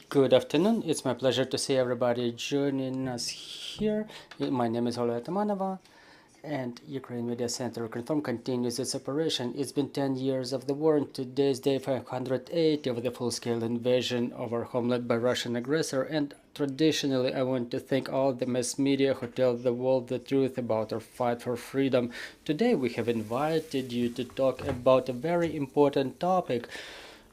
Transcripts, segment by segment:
Good afternoon. It's my pleasure to see everybody joining us here. My name is Olga Tamanova, and Ukraine Media Center Ukrinform continues its operation. It's been 10 years of the war, and today's day 580 of the full-scale invasion of our homeland by Russian aggressor. And traditionally, I want to thank all the mass media who tell the world the truth about our fight for freedom. Today, we have invited you to talk about a very important topic.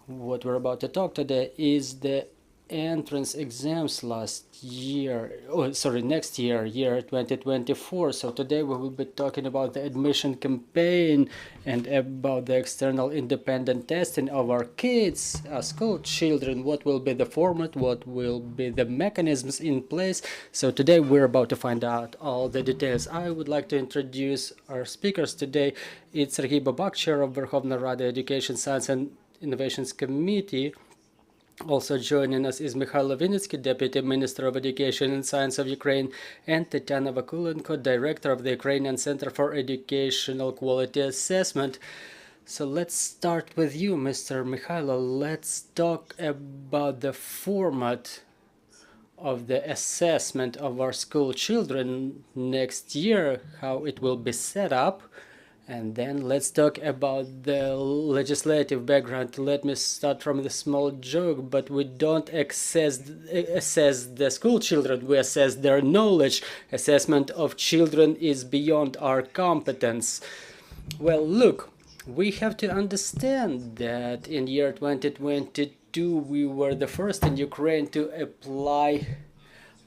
What we're about to talk today is the entrance exams next year, 2024. So today we will be talking about the admission campaign and about the external independent testing of our kids, school children, what will be the format, what will be the mechanisms in place. So today we're about to find out all the details. I would like to introduce our speakers today. It's Serhii Babak, Chair of Verkhovna Rada Education, Science and Innovations Committee. Also joining us is Mykhailo Vynnytskyi, Deputy Minister of Education and Science of Ukraine, and Tetyana Vakulenko, Director of the Ukrainian Center for Educational Quality Assessment. So let's start with you, Mr. Mykhailo. Let's talk about the format of the assessment of our school children next year, how it will be set up. And then let's talk about the legislative background. Let me start from the small joke, but we don't assess the school children, we assess their knowledge. Assessment of children is beyond our competence. Well, look, we have to understand that in year 2022, we were the first in Ukraine to apply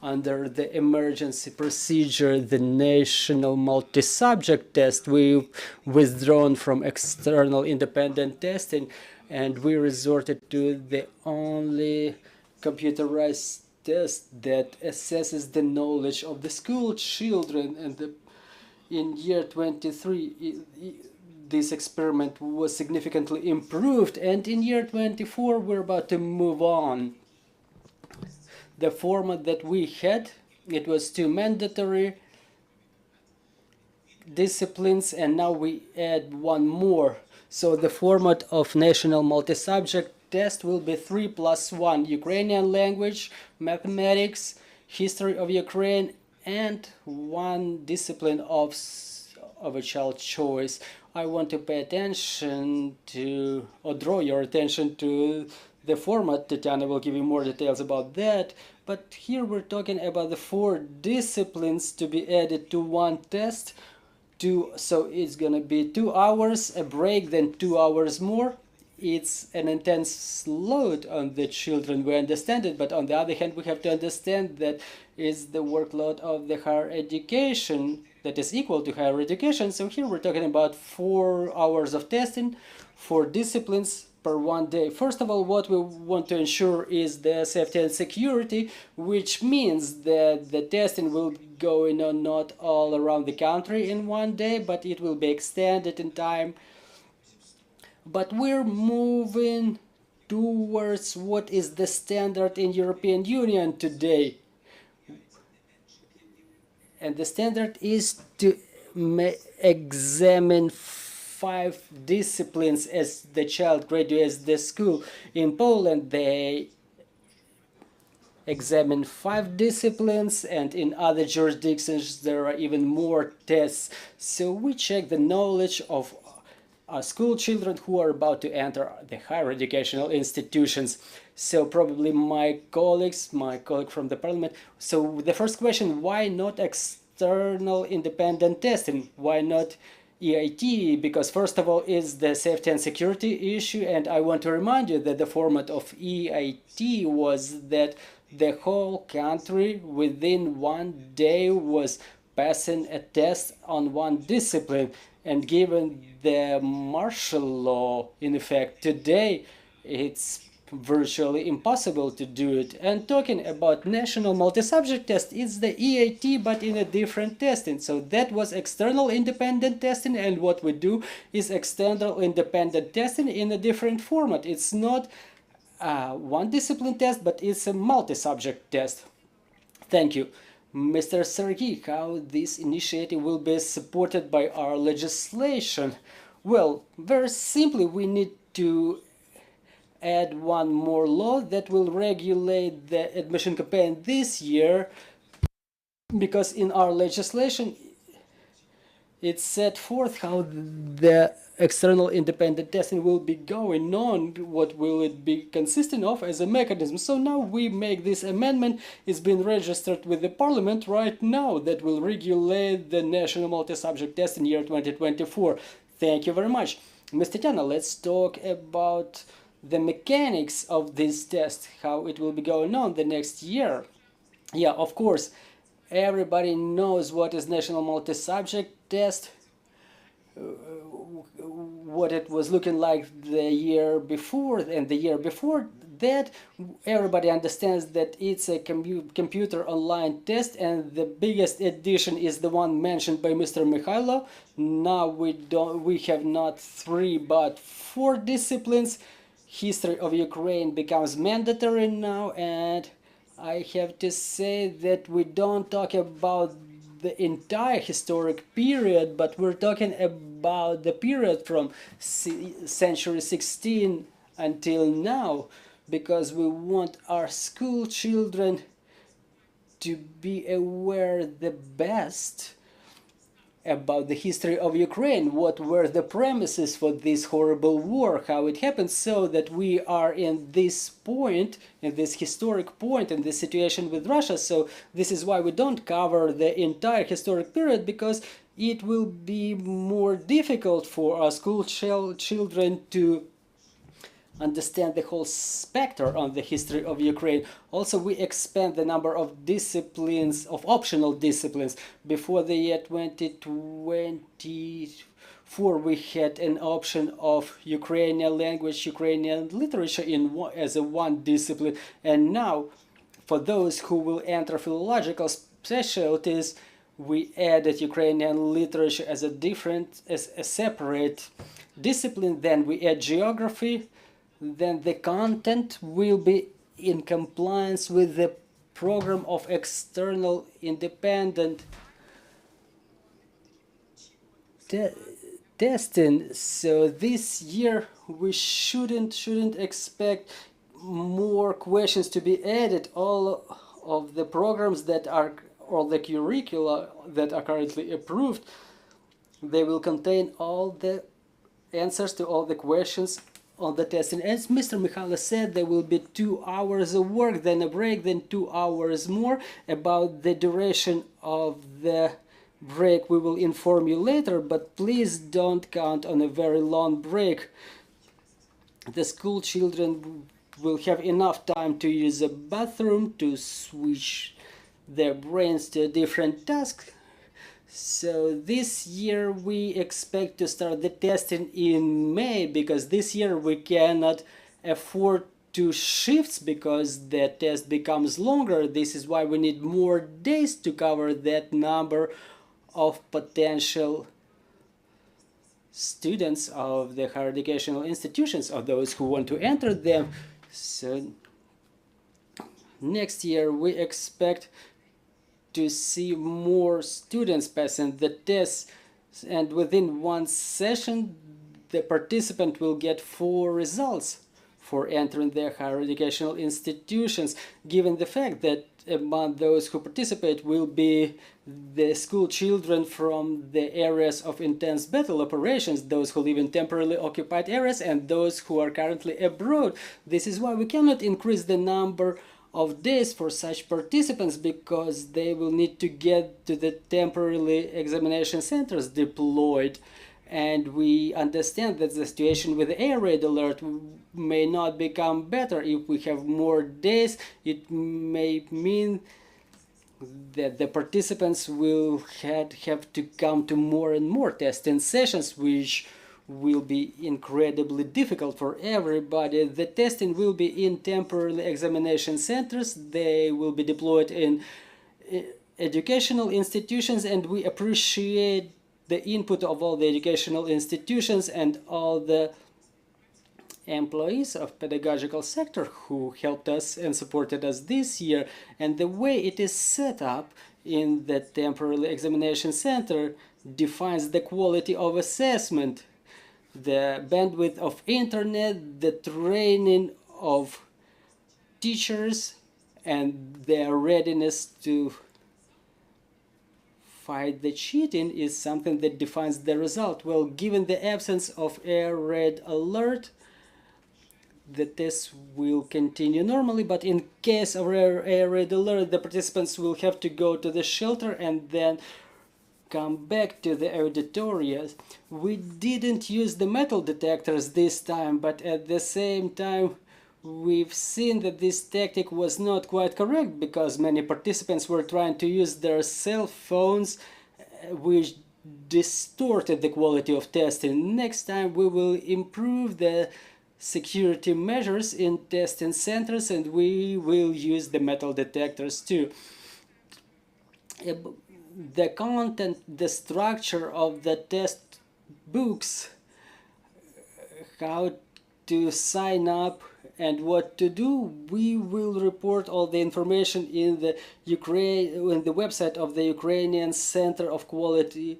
under the emergency procedure, the national multi-subject test. We've withdrawn from external independent testing, and we resorted to the only computerized test that assesses the knowledge of the school children. And in year 23, this experiment was significantly improved, and in year 24, we're about to move on. The format that we had, it was 2 mandatory disciplines, and now we add 1 more. So the format of national multi-subject test will be 3+1: Ukrainian language, mathematics, history of Ukraine, and 1 discipline of a child choice. I want to pay attention to, or draw your attention to the format. Tetyana will give you more details about that. But here we're talking about the 4 disciplines to be added to 1 test. So it's gonna be 2 hours, a break, then 2 hours more. It's an intense load on the children, we understand it, but on the other hand, we have to understand that it's the workload of the higher education that is equal to higher education. So here we're talking about 4 hours of testing, 4 disciplines per 1 day. First of all, what we want to ensure is the safety and security, which means that the testing will go on not all around the country in 1 day, but it will be extended in time. But we're moving towards what is the standard in European Union today. And the standard is to examine 5 disciplines as the child graduates the school. In Poland, they examine 5 disciplines, and in other jurisdictions there are even more tests. So we check the knowledge of school children who are about to enter the higher educational institutions. So probably my colleague from the parliament. So the first question, why not external independent testing? Why not EIT? Because first of all, it's the safety and security issue, and I want to remind you that the format of EIT was that the whole country within one day was passing a test on one discipline. And given the martial law in effect today, it's virtually impossible to do it. And talking about national multi-subject test, it's the EIT but in a different testing. So that was external independent testing, and what we do is external independent testing in a different format. It's not one discipline test, but it's a multi-subject test. Thank you. Mr. Serhii, how this initiative will be supported by our legislation? Well, very simply, we need to add one more law that will regulate the admission campaign this year, because in our legislation it's set forth how the external independent testing will be going on, what will it be consisting of as a mechanism. So now we make this amendment. It's been registered with the parliament right now, that will regulate the national multi-subject test in year 2024. Thank you very much. Ms. Tetyana, let's talk about the mechanics of this test, how it will be going on the next year. Yeah, of course, everybody knows what is national multi-subject test, what it was looking like the year before, and the year before that. Everybody understands that it's a computer online test, and the biggest addition is the one mentioned by Mr. Mykhailo. Now we have not 3 but 4 disciplines. History of Ukraine becomes mandatory now, and I have to say that we don't talk about the entire historic period, but we're talking about the period from century 16 until now, because we want our school children to be aware the best about the history of Ukraine, what were the premises for this horrible war, how it happened, so that we are in this point, in this historic point, in this situation with Russia. So this is why we don't cover the entire historic period, because it will be more difficult for our school children to understand the whole spectrum on the history of Ukraine. Also, we expand the number of disciplines, of optional disciplines. Before the year 2024, we had an option of Ukrainian language, Ukrainian literature as a one discipline. And now, for those who will enter philological specialties, we added Ukrainian literature as a separate discipline. Then we add geography. Then the content will be in compliance with the program of external independent testing. So this year we shouldn't expect more questions to be added. All of the programs that are, or the curricula that are currently approved, they will contain all the answers to all the questions on the testing. As Mr. Mykhailo said, there will be 2 hours of work, then a break, then 2 hours more. About the duration of the break we will inform you later, but please don't count on a very long break. The school children will have enough time to use a bathroom, to switch their brains to a different task. So this year we expect to start the testing in May, because this year we cannot afford 2 shifts because the test becomes longer. This is why we need more days to cover that number of potential students of the higher educational institutions, of those who want to enter them. So next year we expect to see more students passing the tests, and within one session the participant will get 4 results for entering their higher educational institutions. Given the fact that among those who participate will be the school children from the areas of intense battle operations, those who live in temporarily occupied areas, and those who are currently abroad. This is why we cannot increase the number of days for such participants, because they will need to get to the temporarily examination centers deployed. And we understand that the situation with the air raid alert may not become better. If we have more days, it may mean that the participants will have to come to more and more testing sessions, which will be incredibly difficult for everybody. The testing will be in temporary examination centers. They will be deployed in educational institutions, and we appreciate the input of all the educational institutions and all the employees of pedagogical sector who helped us and supported us this year. And the way it is set up in the temporary examination center defines the quality of assessment, the bandwidth of internet, the training of teachers, and their readiness to fight the cheating is something that defines the result. Well, given the absence of air raid alert, the tests will continue normally, but in case of air raid alert, the participants will have to go to the shelter and then come back to the auditorium. We didn't use the metal detectors this time, but at the same time we've seen that this tactic was not quite correct, because many participants were trying to use their cell phones, which distorted the quality of testing. Next time we will improve the security measures in testing centers, and we will use the metal detectors too. The content, the structure of the test books, how to sign up and what to do, we will report all the information in the website of the Ukrainian Center of Quality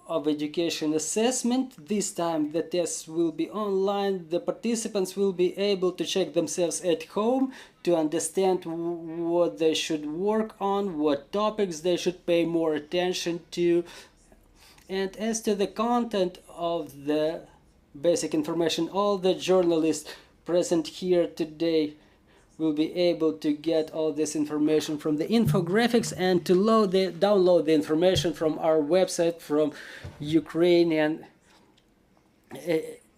of Education Assessment. This time the tests will be online. The participants will be able to check themselves at home to understand what they should work on, what topics they should pay more attention to. And as to the content of the basic information, all the journalists present here today will be able to get all this information from the infographics and to download the information from our website, from Ukrainian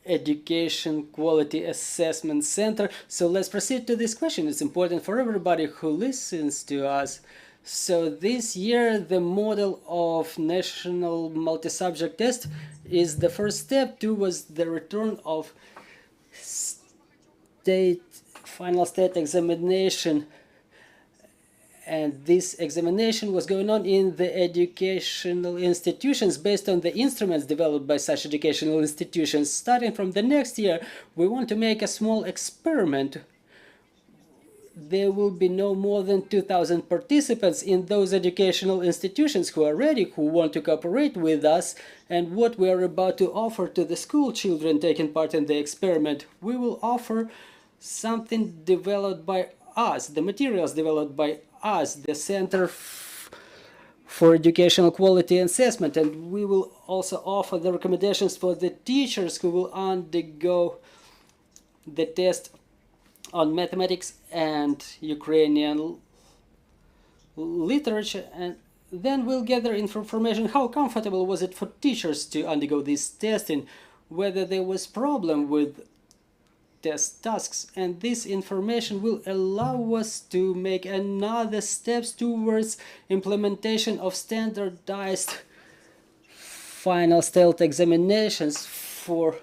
Education Quality Assessment Center. So let's proceed to this question. It's important for everybody who listens to us. So this year the model of national multi-subject test is the first step towards the return of final state examination, and this examination was going on in the educational institutions based on the instruments developed by such educational institutions. Starting from the next year, we want to make a small experiment. There will be no more than 2,000 participants in those educational institutions who are ready, who want to cooperate with us. And what we are about to offer to the school children taking part in the experiment, we will offer something developed by us, the materials developed by us, the Center for Educational Quality Assessment. And we will also offer the recommendations for the teachers who will undergo the test on mathematics and Ukrainian literature, and then we'll gather information how comfortable was it for teachers to undergo this testing, whether there was problem with test tasks, and this information will allow us to make another steps towards implementation of standardized final state examinations for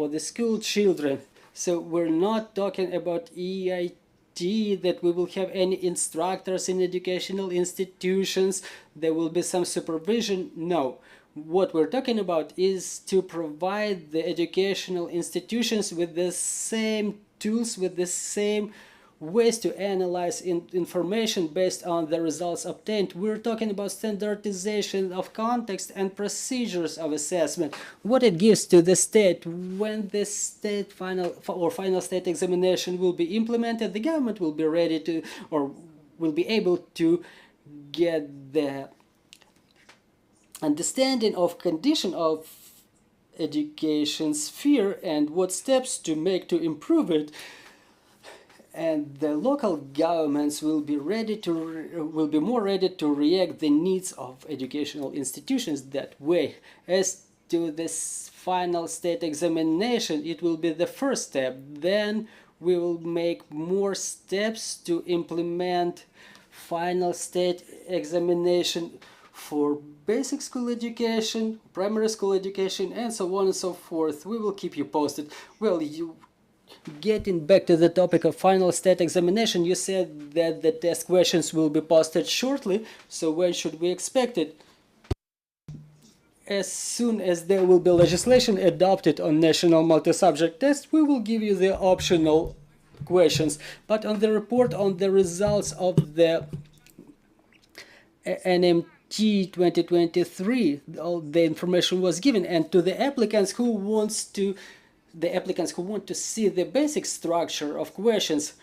the school children. So we're not talking about EIT, that we will have any instructors in educational institutions, there will be some supervision. No. What we're talking about is to provide the educational institutions with the same tools, with the same ways to analyze information based on the results obtained. We're talking about standardization of context and procedures of assessment, what it gives to the state. When the state final state examination will be implemented, the government will be ready to, or will be able to get the understanding of condition of education sphere and what steps to make to improve it. And the local governments will be more ready to react the needs of educational institutions that way. As to this final state examination, it will be the first step. Then we will make more steps to implement final state examination for basic school education, primary school education, and so on and so forth. We will keep you posted. Well, getting back to the topic of final state examination, you said that the test questions will be posted shortly, so when should we expect it? As soon as there will be legislation adopted on national multi-subject test, we will give you the optional questions. But on the report on the results of the NMT 2023, all the information was given, and to the applicants who want to see the basic structure of questions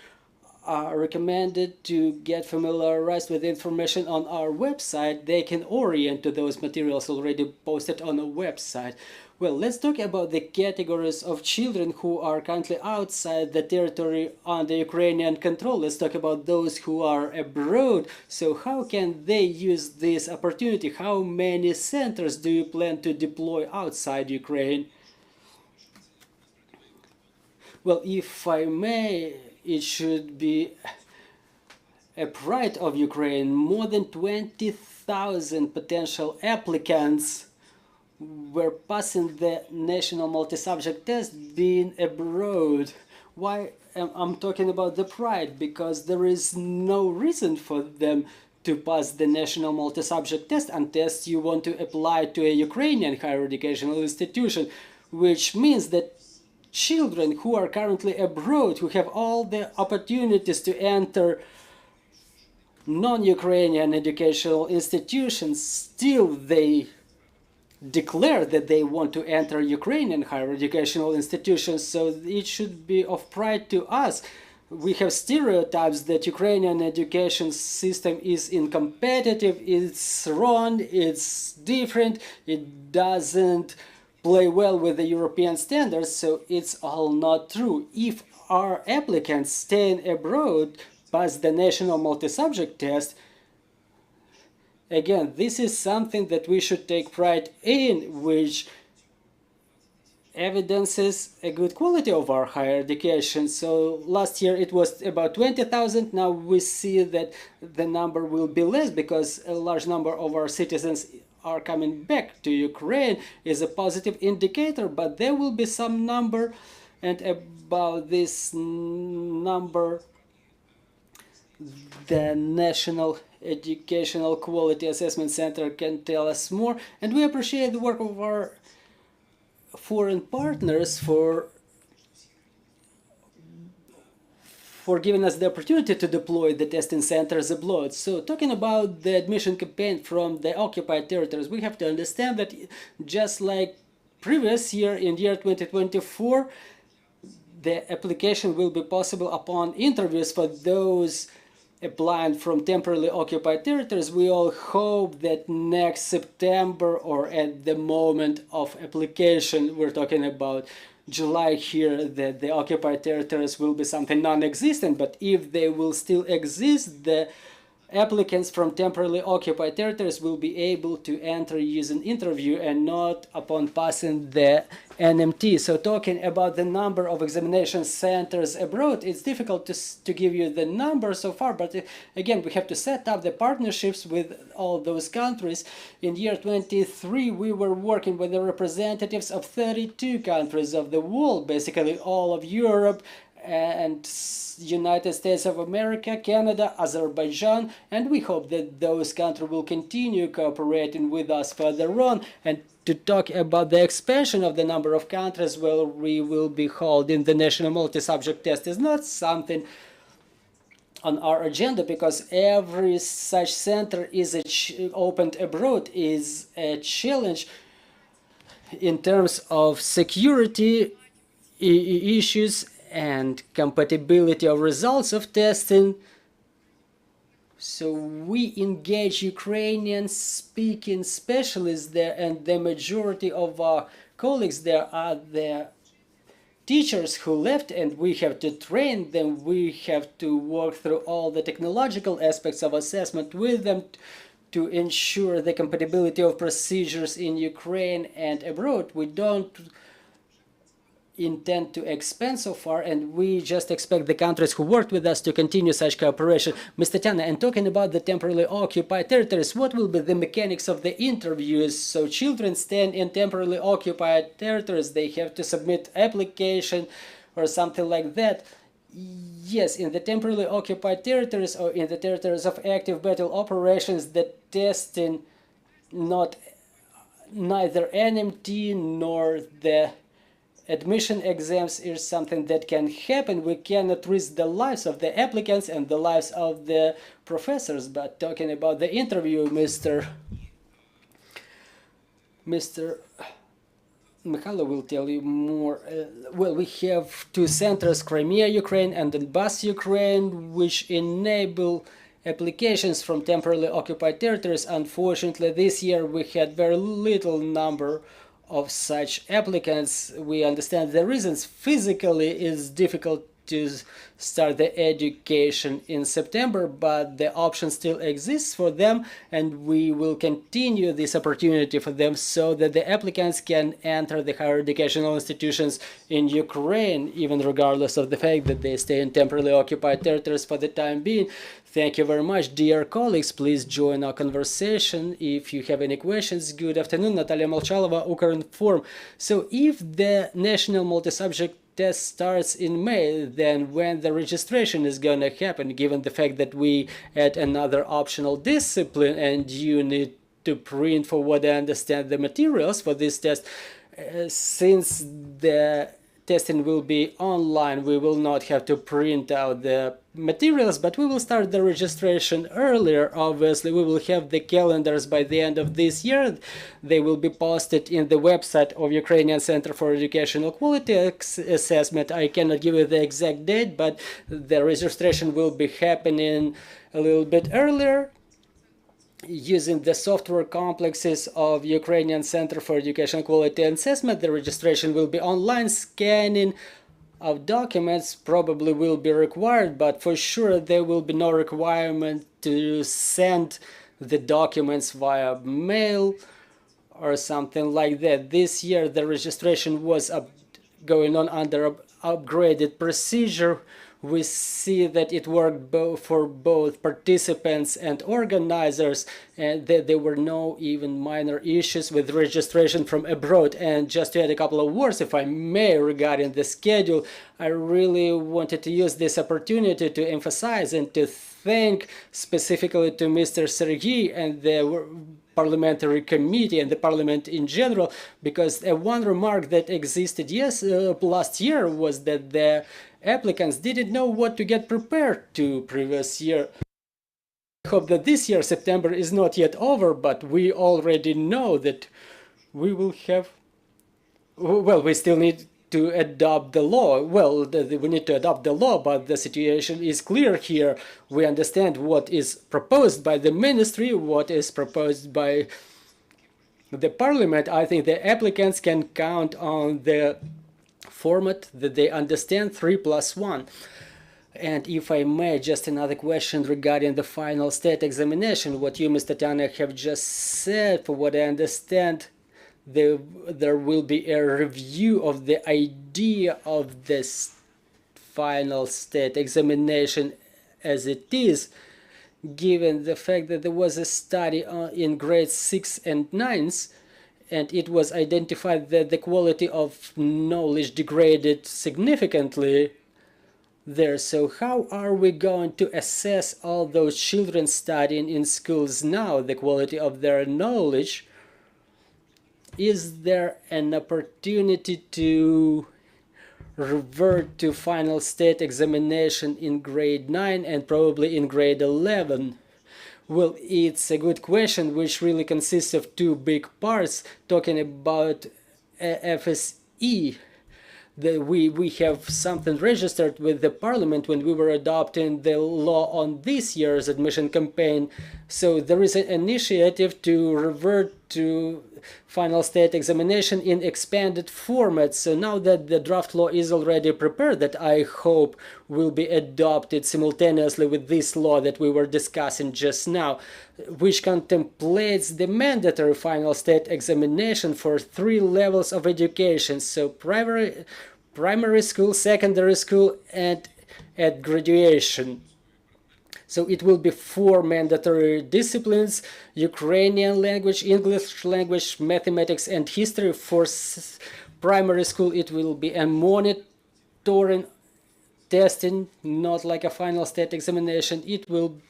are recommended to get familiarized with the information on our website. They can orient to those materials already posted on the website. Well, let's talk about the categories of children who are currently outside the territory under Ukrainian control. Let's talk about those who are abroad. So how can they use this opportunity? How many centers do you plan to deploy outside Ukraine? Well, if I may, it should be a pride of Ukraine. More than 20,000 potential applicants were passing the national multi-subject test being abroad. Why I'm talking about the pride? Because there is no reason for them to pass the national multi-subject test unless you want to apply to a Ukrainian higher educational institution, which means that children who are currently abroad, who have all the opportunities to enter non-Ukrainian educational institutions, still they declare that they want to enter Ukrainian higher educational institutions. So it should be of pride to us. We have stereotypes that Ukrainian education system is incompetitive, it's wrong, it's different, it doesn't play well with the European standards, so it's all not true. If our applicants staying abroad pass the national multi-subject test, again, this is something that we should take pride in, which evidences a good quality of our higher education. So last year it was about 20,000. Now we see that the number will be less because a large number of our citizens are coming back to Ukraine. Is a positive indicator, but there will be some number, and about this number the National Educational Quality Assessment Center can tell us more. And we appreciate the work of our foreign partners for giving us the opportunity to deploy the testing centers abroad. So talking about the admission campaign from the occupied territories, we have to understand that just like previous year, in year 2024, the application will be possible upon interviews for those applying from temporarily occupied territories. We all hope that next September, or at the moment of application, we're talking about July here, that the occupied territories will be something non-existent, but if they will still exist, the applicants from temporarily occupied territories will be able to enter using interview and not upon passing the NMT. So talking about the number of examination centers abroad, it's difficult to give you the number so far, but again, we have to set up the partnerships with all those countries. In year 23, we were working with the representatives of 32 countries of the world, basically all of Europe and United States of America, Canada, Azerbaijan, and we hope that those countries will continue cooperating with us further on. And to talk about the expansion of the number of countries where we will be holding the national multi-subject test is not something on our agenda, because every such center is opened abroad is a challenge in terms of security issues and compatibility of results of testing. So we engage Ukrainian speaking specialists there, and the majority of our colleagues there are the teachers who left, and we have to train them. We have to work through all the technological aspects of assessment with them to ensure the compatibility of procedures in Ukraine and abroad. We don't intend to expand so far, and we just expect the countries who worked with us to continue such cooperation. Ms. Tetyana, and talking about the temporarily occupied territories, what will be the mechanics of the interviews? So children stand in temporarily occupied territories, they have to submit application or something like that. Yes, in the temporarily occupied territories or in the territories of active battle operations, the testing, neither NMT nor the admission exams is something that can happen. We cannot risk the lives of the applicants and the lives of the professors. But talking about the interview, Mr. Mykhailo will tell you more. Well, we have two centers, Crimea, Ukraine, and Donbass, Ukraine, which enable applications from temporarily occupied territories. Unfortunately, this year we had very little number of such applicants. We understand the reasons. Physically, it's difficult to start the education in September, but the option still exists for them, and we will continue this opportunity for them so that the applicants can enter the higher educational institutions in Ukraine, even regardless of the fact that they stay in temporarily occupied territories for the time being. Thank you very much, dear colleagues. Please join our conversation if you have any questions. Good afternoon, Natalia Molchalova, Ukrinform. So if the national multi-subject test starts in May, then when the registration is going to happen, given the fact that we add another optional discipline and you need to print, for what I understand, the materials for this test, since the testing will be online, we will not have to print out the materials, but we will start the registration earlier. Obviously, we will have the calendars by the end of this year. They will be posted in the website of Ukrainian Center for Educational Quality Assessment. I cannot give you the exact date, but the registration will be happening a little bit earlier. Using the software complexes of Ukrainian Center for Educational Quality Assessment, the registration will be online. Scanning of documents probably will be required, but for sure there will be no requirement to send the documents via mail or something like that. This year the registration was going on under upgraded procedure. We see that it worked for both participants and organizers, and that there were no even minor issues with registration from abroad. And just to add a couple of words, if I may, regarding the schedule, I really wanted to use this opportunity to emphasize and to thank specifically to Mr. Serhii and the parliamentary committee and the parliament in general, because one remark that existed last year was that the applicants didn't know what to get prepared to previous year. I hope that this year September is not yet over, but we already know that we will have, well, we still need to adopt the law. Well, we need to adopt the law, but the situation is clear here. We understand what is proposed by the ministry, what is proposed by the parliament. I think the applicants can count on the format that they understand, 3+1. And if I may, just another question regarding the final state examination. What you, Ms. Tetyana, have just said, for what I understand, there will be a review of the idea of this final state examination as it is, given the fact that there was a study in grades 6 and 9s, and it was identified that the quality of knowledge degraded significantly there. So how are we going to assess all those children studying in schools now, the quality of their knowledge? Is there an opportunity to revert to final state examination in grade 9 and probably in grade 11? Well, it's a good question, which really consists of two big parts, talking about FSE. We have something registered with the parliament when we were adopting the law on this year's admission campaign. So there is an initiative to revert to final state examination in expanded format. So now that the draft law is already prepared, that I hope will be adopted simultaneously with this law that we were discussing just now, which contemplates the mandatory final state examination for 3 levels of education. So primary school, secondary school, and at graduation. So it will be 4 mandatory disciplines: Ukrainian language, English language, mathematics, and history. For primary school, it will be a monitoring testing, not like a final state examination. It will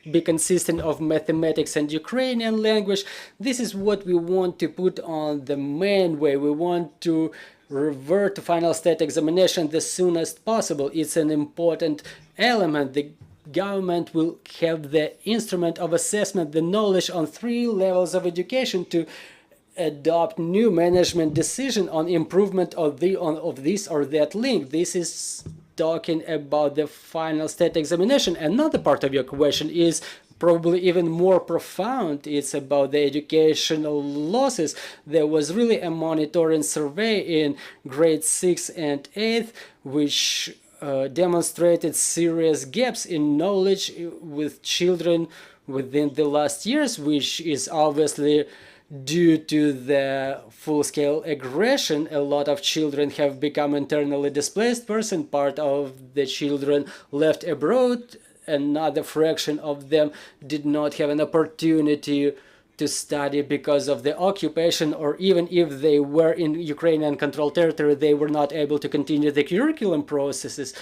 be consistent of mathematics and Ukrainian language. This is what we want to put on the main way. We want to revert to final state examination the soonest possible. It's an important element. The government will have the instrument of assessment, the knowledge on 3 levels of education to adopt new management decision on improvement of this or that link. This is talking about the final state examination. Another part of your question is probably even more profound. It's about the educational losses. There was really a monitoring survey in grade 6 and 8, which demonstrated serious gaps in knowledge with children within the last years, which is obviously due to the full-scale aggression. A lot of children have become internally displaced person. Part of the children left abroad. Another fraction of them did not have an opportunity to study because of the occupation, or even if they were in Ukrainian controlled territory, they were not able to continue the curriculum processes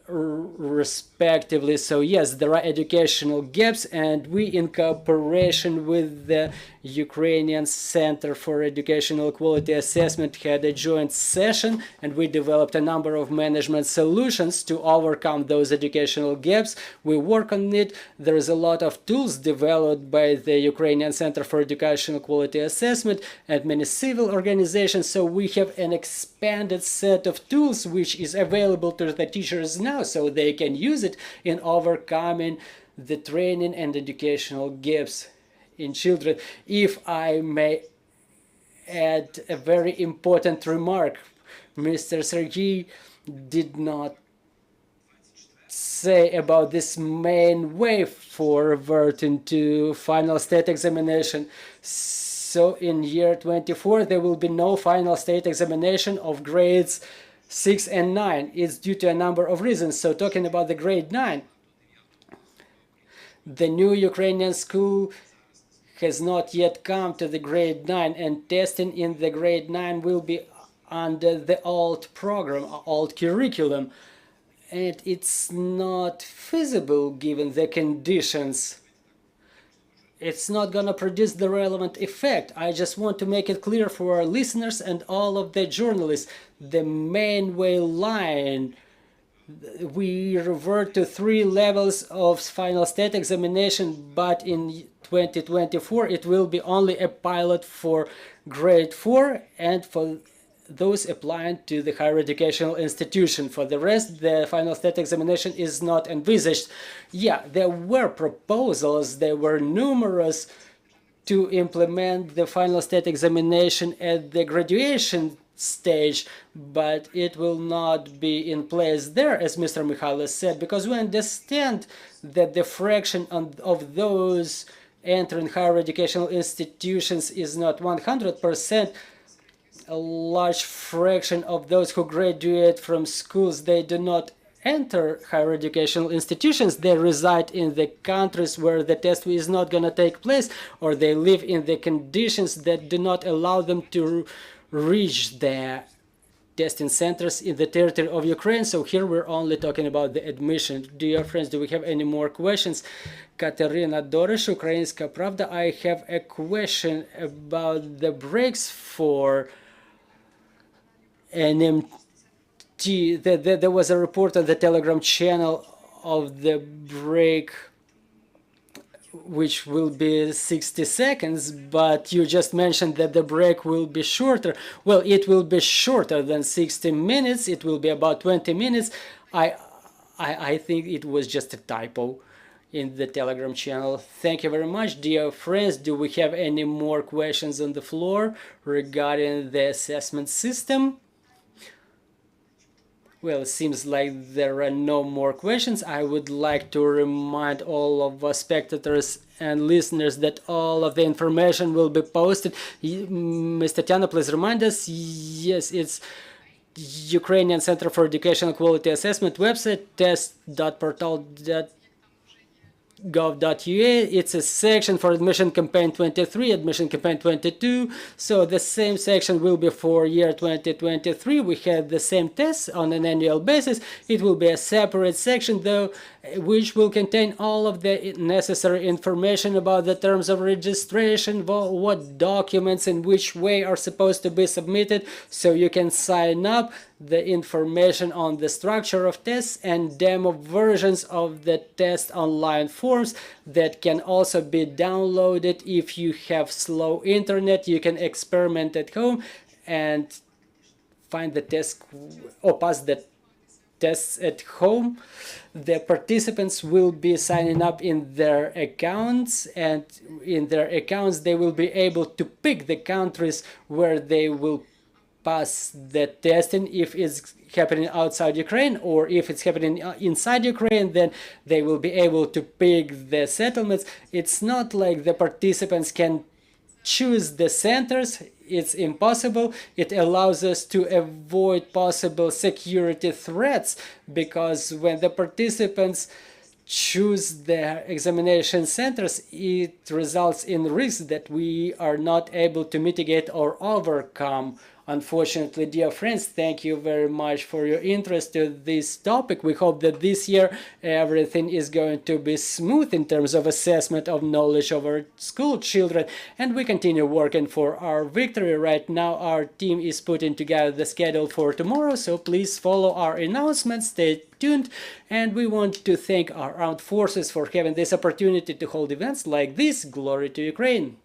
respectively. So yes, there are educational gaps, and we, in cooperation with the Ukrainian Center for Educational Quality Assessment, had a joint session, and we developed a number of management solutions to overcome those educational gaps. We work on it. There is a lot of tools developed by the Ukrainian Center for Educational Quality Assessment and many civil organizations. So we have an expanded set of tools which is available to the teachers now, so they can use it in overcoming the training and educational gaps in children. If I may add a very important remark, Mr. Serhii did not say about this main way for reverting to final state examination. So in year 24 there will be no final state examination of grades 6 and 9. It's due to a number of reasons. So talking about the grade 9, the new Ukrainian school has not yet come to the grade 9, and testing in the grade 9 will be under the old program, old curriculum, and it's not feasible given the conditions. It's not gonna produce the relevant effect. I just want to make it clear for our listeners and all of the journalists. The main way line, we revert to 3 levels of final state examination, but in 2024 it will be only a pilot for grade 4 and for those applying to the higher educational institution. For the rest, the final state examination is not envisaged. Yeah, there were proposals, there were numerous, to implement the final state examination at the graduation stage, but it will not be in place there, as Mr. Mykhailo said, because we understand that the fraction of those entering higher educational institutions is not 100%. A large fraction of those who graduate from schools, they do not enter higher educational institutions. They reside in the countries where the test is not going to take place, or they live in the conditions that do not allow them to reach the testing centers in the territory of Ukraine. So here we're only talking about the admission. Dear friends, do we have any more questions? Katerina Dorish, Ukrainska Pravda. I have a question about the breaks for NMT there was a report on the Telegram channel of the break, which will be 60 seconds, but you just mentioned that the break will be shorter. Well, it will be shorter than 60 minutes. It will be about 20 minutes. I think it was just a typo in the Telegram channel. Thank you very much, dear friends. Do we have any more questions on the floor regarding the assessment system? Well, it seems like there are no more questions. I would like to remind all of our spectators and listeners that all of the information will be posted. Ms. Tetyana, please remind us. Yes, it's Ukrainian Center for Educational Quality Assessment website, test.portal.gov.ua. It's a section for admission campaign 23, admission campaign 22. So the same section will be for year 2023. We had the same tests on an annual basis. It will be a separate section though, which will contain all of the necessary information about the terms of registration, what documents in which way are supposed to be submitted, so you can sign up, the information on the structure of tests, and demo versions of the test online forms that can also be downloaded. If you have slow internet, you can experiment at home and find the test or pass the tests at home. The participants will be signing up in their accounts, and in their accounts they will be able to pick the countries where they will pass the testing. If it's happening outside Ukraine, or if it's happening inside Ukraine, then they will be able to pick the settlements. It's not like the participants can choose the centers. It's impossible. It allows us to avoid possible security threats, because when the participants choose their examination centers, it results in risks that we are not able to mitigate or overcome. Unfortunately, dear friends, thank you very much for your interest to this topic. We hope that this year everything is going to be smooth in terms of assessment of knowledge of our school children, and we continue working for our victory. Right now our team is putting together the schedule for tomorrow, so please follow our announcements, stay tuned, and we want to thank our armed forces for having this opportunity to hold events like this. Glory to Ukraine!